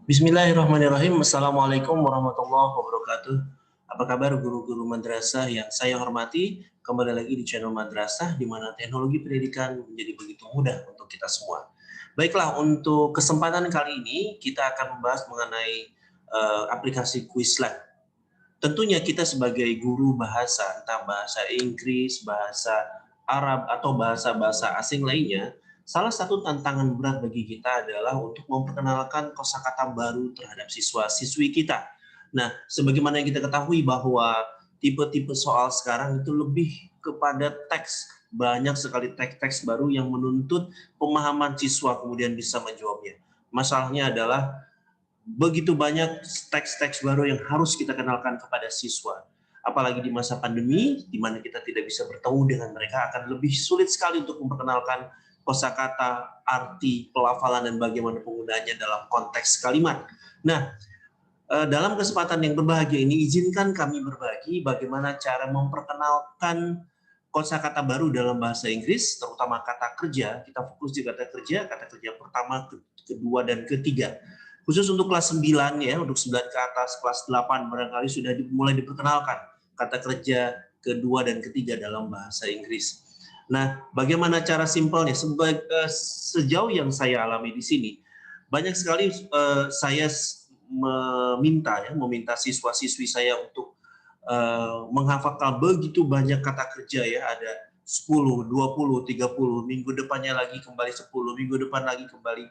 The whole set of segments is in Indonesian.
Bismillahirrahmanirrahim. Assalamualaikum warahmatullahi wabarakatuh. Apa kabar guru-guru madrasah yang saya hormati? Kembali lagi di channel Madrasah, di mana teknologi pendidikan menjadi begitu mudah untuk kita semua. Baiklah, untuk kesempatan kali ini kita akan membahas mengenai aplikasi Quizlet. Tentunya kita sebagai guru bahasa, entah bahasa Inggris, bahasa Arab, atau bahasa-bahasa asing lainnya, salah satu tantangan berat bagi kita adalah untuk memperkenalkan kosakata baru terhadap siswa-siswi kita. Nah, sebagaimana yang kita ketahui bahwa tipe-tipe soal sekarang itu lebih kepada teks, banyak sekali teks-teks baru yang menuntut pemahaman siswa kemudian bisa menjawabnya. Masalahnya adalah begitu banyak teks-teks baru yang harus kita kenalkan kepada siswa. Apalagi di masa pandemi, di mana kita tidak bisa bertemu dengan mereka, akan lebih sulit sekali untuk memperkenalkan kosakata, arti, pelafalan, dan bagaimana penggunaannya dalam konteks kalimat. Nah, dalam kesempatan yang berbahagia ini, izinkan kami berbagi bagaimana cara memperkenalkan kosakata baru dalam bahasa Inggris, terutama kata kerja. Kita fokus di kata kerja pertama, kedua, dan ketiga. Khusus untuk kelas 9 ya, untuk 9 ke atas, kelas 8 barangkali sudah mulai diperkenalkan kata kerja kedua dan ketiga dalam bahasa Inggris. Nah, bagaimana cara simpelnya? Sejauh yang saya alami di sini, banyak sekali saya meminta siswa-siswi saya untuk menghafalkan begitu banyak kata kerja ya, ada 10, 20, 30, minggu depannya lagi kembali 10, minggu depan lagi kembali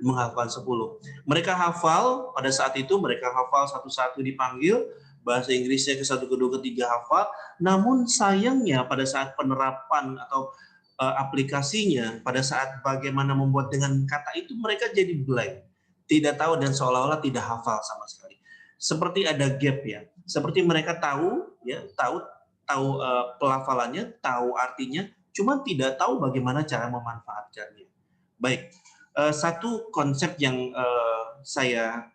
menghafal 10. Mereka hafal, pada saat itu mereka hafal satu-satu dipanggil, bahasa Inggrisnya ke satu, kedua, ketiga hafal, namun sayangnya pada saat penerapan atau aplikasinya, pada saat bagaimana membuat dengan kata itu mereka jadi blank, tidak tahu dan seolah-olah tidak hafal sama sekali. Seperti ada gap ya, seperti mereka tahu ya, tahu pelafalannya, tahu artinya, cuma tidak tahu bagaimana cara memanfaatkannya. Baik, satu konsep yang saya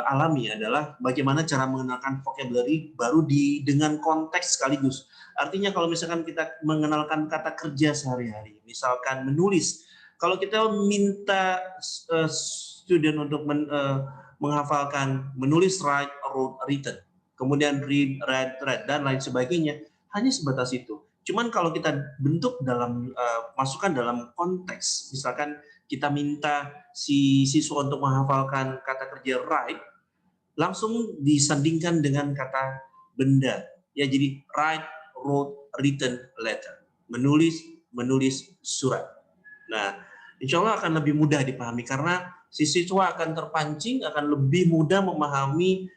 alami adalah bagaimana cara mengenalkan vocabulary baru dengan konteks sekaligus. Artinya kalau misalkan kita mengenalkan kata kerja sehari-hari, misalkan menulis, kalau kita minta student untuk menghafalkan menulis, write, wrote, written, kemudian read, read, dan lain sebagainya, hanya sebatas itu. Cuman kalau kita bentuk dalam masukkan dalam konteks, misalkan kita minta si siswa untuk menghafalkan kata kerja write, langsung disandingkan dengan kata benda. Ya, jadi write, wrote, written, letter. Menulis, menulis surat. Nah, insya Allah akan lebih mudah dipahami karena si siswa akan terpancing, akan lebih mudah memahami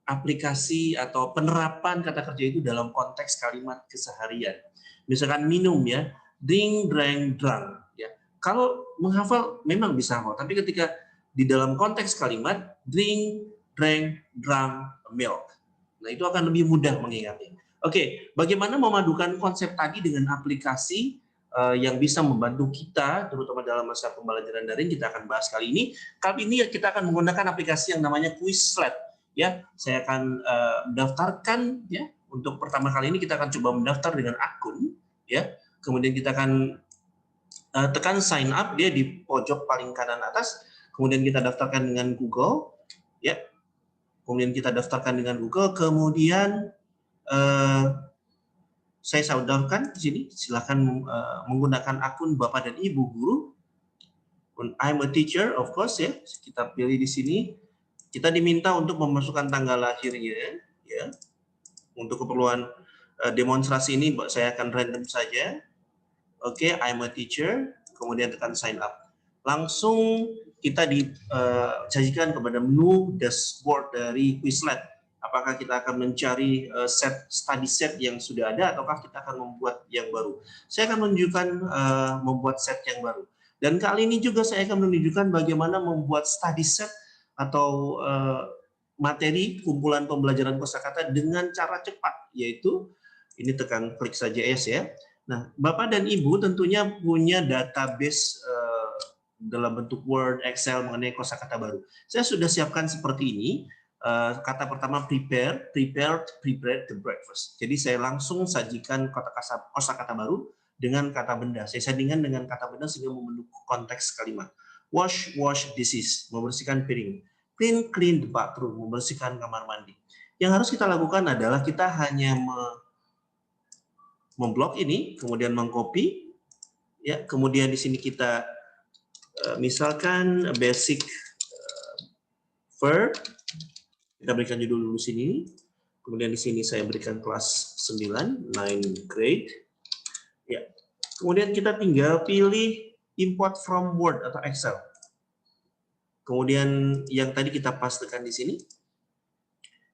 aplikasi atau penerapan kata kerja itu dalam konteks kalimat keseharian. Misalkan minum ya, drink, drank, drunk. Ya. Kalau menghafal memang bisa hafal, tapi ketika di dalam konteks kalimat drink, drank, drunk, milk. Nah, itu akan lebih mudah mengingatnya. Oke, bagaimana memadukan konsep tadi dengan aplikasi yang bisa membantu kita, terutama dalam masa pembelajaran daring, kita akan bahas kali ini. Kali ini kita akan menggunakan aplikasi yang namanya Quizlet. Ya, saya akan daftarkan ya. Untuk pertama kali ini kita akan coba mendaftar dengan akun ya. Kemudian kita akan tekan sign up, dia di pojok paling kanan atas. Kemudian kita daftarkan dengan Google ya. Kemudian kita daftarkan dengan Google, kemudian saya saudarakan di sini, silakan menggunakan akun Bapak dan Ibu guru. I'm a teacher, of course ya. Kita pilih di sini. Kita diminta untuk memasukkan tanggal lahirnya, ya. Untuk keperluan demonstrasi ini, saya akan random saja. Oke, I'm a teacher. Kemudian tekan sign up. Langsung kita disajikan kepada menu dashboard dari Quizlet. Apakah kita akan mencari study set yang sudah ada, ataukah kita akan membuat yang baru? Saya akan menunjukkan membuat set yang baru. Dan kali ini juga saya akan menunjukkan bagaimana membuat study set atau materi kumpulan pembelajaran kosakata dengan cara cepat, yaitu ini tekan klik saja yes ya. Nah, Bapak dan Ibu tentunya punya database dalam bentuk Word, Excel mengenai kosakata baru. Saya sudah siapkan seperti ini. Kata pertama prepared the breakfast. Jadi saya langsung sajikan kosakata baru dengan kata benda. Saya sandingkan dengan kata benda sehingga membentuk konteks kalimat. Wash dishes, membersihkan piring. Clean the bathroom, membersihkan kamar mandi. Yang harus kita lakukan adalah kita hanya memblok ini, kemudian mengcopy, ya. Kemudian di sini kita misalkan basic verb, kita berikan judul dulu sini. Kemudian di sini saya berikan kelas 9 grade. Ya. Kemudian kita tinggal pilih import from Word atau Excel. Kemudian yang tadi kita pastekan di sini.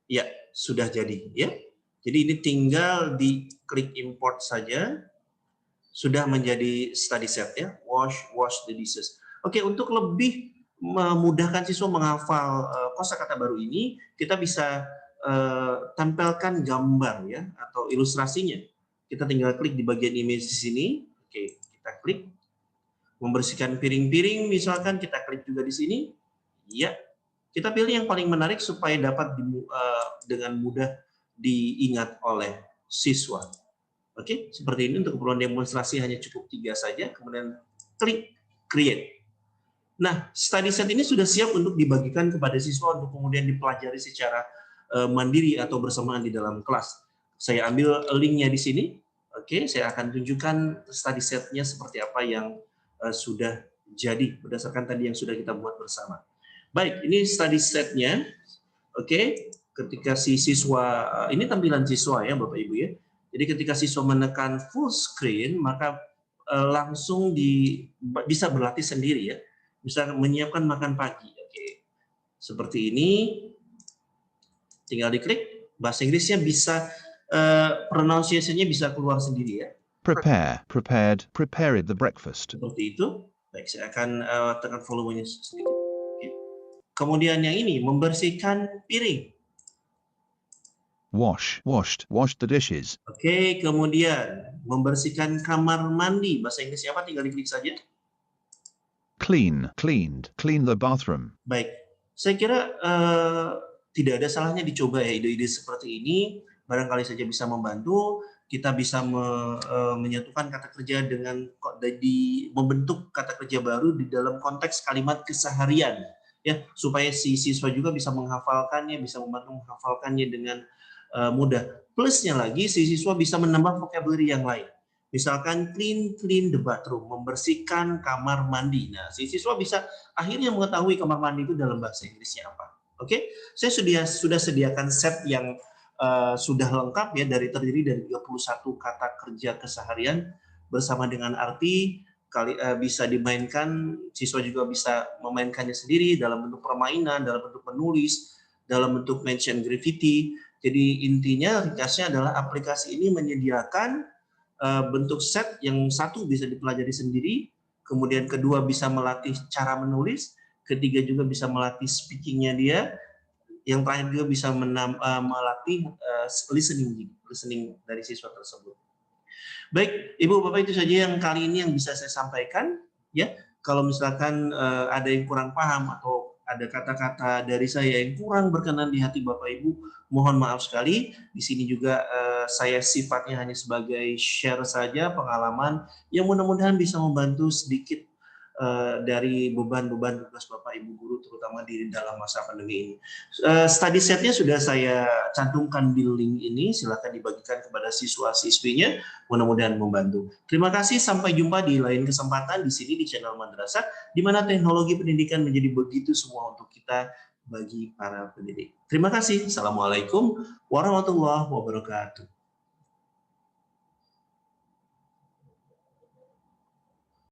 Ya, sudah jadi, ya. Jadi ini tinggal diklik import saja, sudah menjadi study set, ya. Wash the dishes. Oke, untuk lebih memudahkan siswa menghafal kosakata baru ini, kita bisa tempelkan gambar, ya, atau ilustrasinya. Kita tinggal klik di bagian image di sini. Oke, kita klik. Membersihkan piring-piring, misalkan kita klik juga di sini. Ya, kita pilih yang paling menarik supaya dapat dengan mudah diingat oleh siswa. Oke, seperti ini untuk keperluan demonstrasi hanya cukup 3 saja, kemudian klik create. Nah, study set ini sudah siap untuk dibagikan kepada siswa untuk kemudian dipelajari secara mandiri atau bersamaan di dalam kelas. Saya ambil linknya di sini. Oke, saya akan tunjukkan study setnya seperti apa yang sudah jadi berdasarkan tadi yang sudah kita buat bersama. Baik, ini study setnya. Oke, ketika si siswa, ini tampilan siswa ya Bapak Ibu ya. Jadi ketika siswa menekan full screen, maka langsung bisa berlatih sendiri ya. Bisa menyiapkan makan pagi. Oke, seperti ini. Tinggal diklik, bahasa Inggrisnya bisa, pronunciation-nya bisa keluar sendiri ya. Prepare, prepared, prepared the breakfast. Seperti itu. Baik, saya akan tekan volumenya sedikit. Oke. Kemudian yang ini, membersihkan piring. Washed the dishes. Oke, kemudian membersihkan kamar mandi. Bahasa Inggrisnya apa? Tinggal diklik saja. Clean the bathroom. Baik, saya kira tidak ada salahnya dicoba ya ide-ide seperti ini. Barangkali saja bisa membantu. Kita bisa menyatukan kata kerja dengan membentuk kata kerja baru di dalam konteks kalimat keseharian, ya, supaya si siswa juga bisa menghafalkannya, bisa membantu menghafalkannya dengan mudah. Plusnya lagi, si siswa bisa menambah vocabulary yang lain. Misalkan clean the bathroom, membersihkan kamar mandi. Nah, si siswa bisa akhirnya mengetahui kamar mandi itu dalam bahasa Inggrisnya apa. Oke, saya sudah sediakan set yang sudah lengkap ya, terdiri dari 31 kata kerja keseharian bersama dengan arti bisa dimainkan, siswa juga bisa memainkannya sendiri dalam bentuk permainan, dalam bentuk menulis, dalam bentuk mention graffiti. Jadi intinya ringkasnya adalah aplikasi ini menyediakan bentuk set yang satu bisa dipelajari sendiri, kemudian kedua bisa melatih cara menulis, ketiga juga bisa melatih speakingnya dia, yang terakhir juga bisa melatih listening dari siswa tersebut. Baik, Ibu Bapak, itu saja yang kali ini yang bisa saya sampaikan ya. Kalau misalkan ada yang kurang paham atau ada kata-kata dari saya yang kurang berkenan di hati Bapak Ibu, mohon maaf sekali. Di sini juga saya sifatnya hanya sebagai share saja pengalaman yang mudah-mudahan bisa membantu sedikit dari beban-beban tugas Bapak Ibu guru, terutama di dalam masa pandemi ini. Study setnya sudah saya cantumkan di link ini, silakan dibagikan kepada siswa-siswinya, mudah-mudahan membantu. Terima kasih, sampai jumpa di lain kesempatan di sini di channel Madrasah, di mana teknologi pendidikan menjadi begitu semua untuk kita bagi para pendidik. Terima kasih. Assalamualaikum warahmatullahi wabarakatuh.